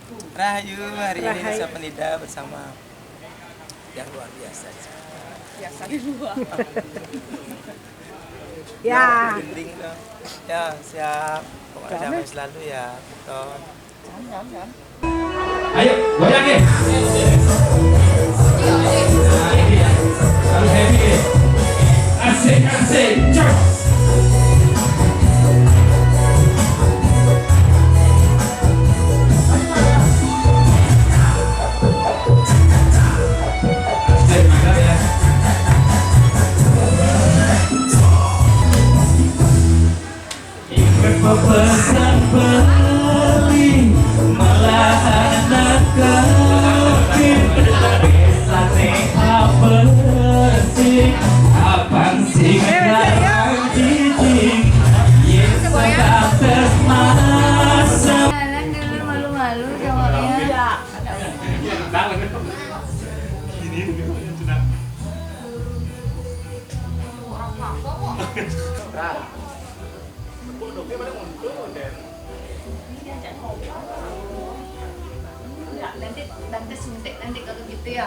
Rahayu, hari ini Desa Penida bersama yang luar biasa. Biasa di luar. Ya. Gending dong. Ya, siap. Pokoknya damai selalu ya, Ton. Jangan. Ayo, goyang ya. Nah, ini ya. Harus happy ya. Asik, cok. Pesan beli malah anak kecil bisa neha bersih abang sing larang jijik yes sedang termasa malu-malu cowoknya. Nanti suntik nanti kalau gitu ya.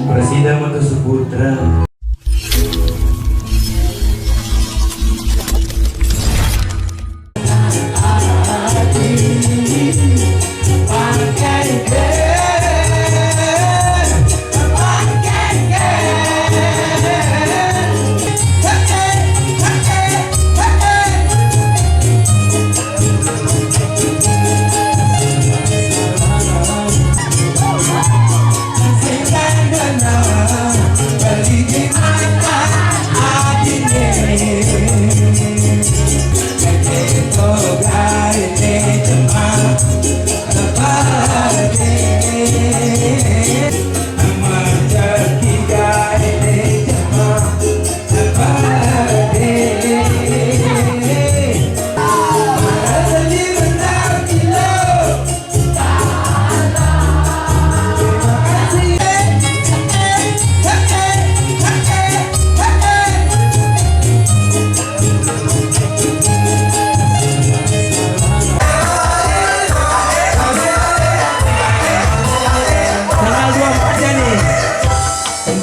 Presiden Matusu Putra.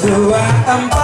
Dua empat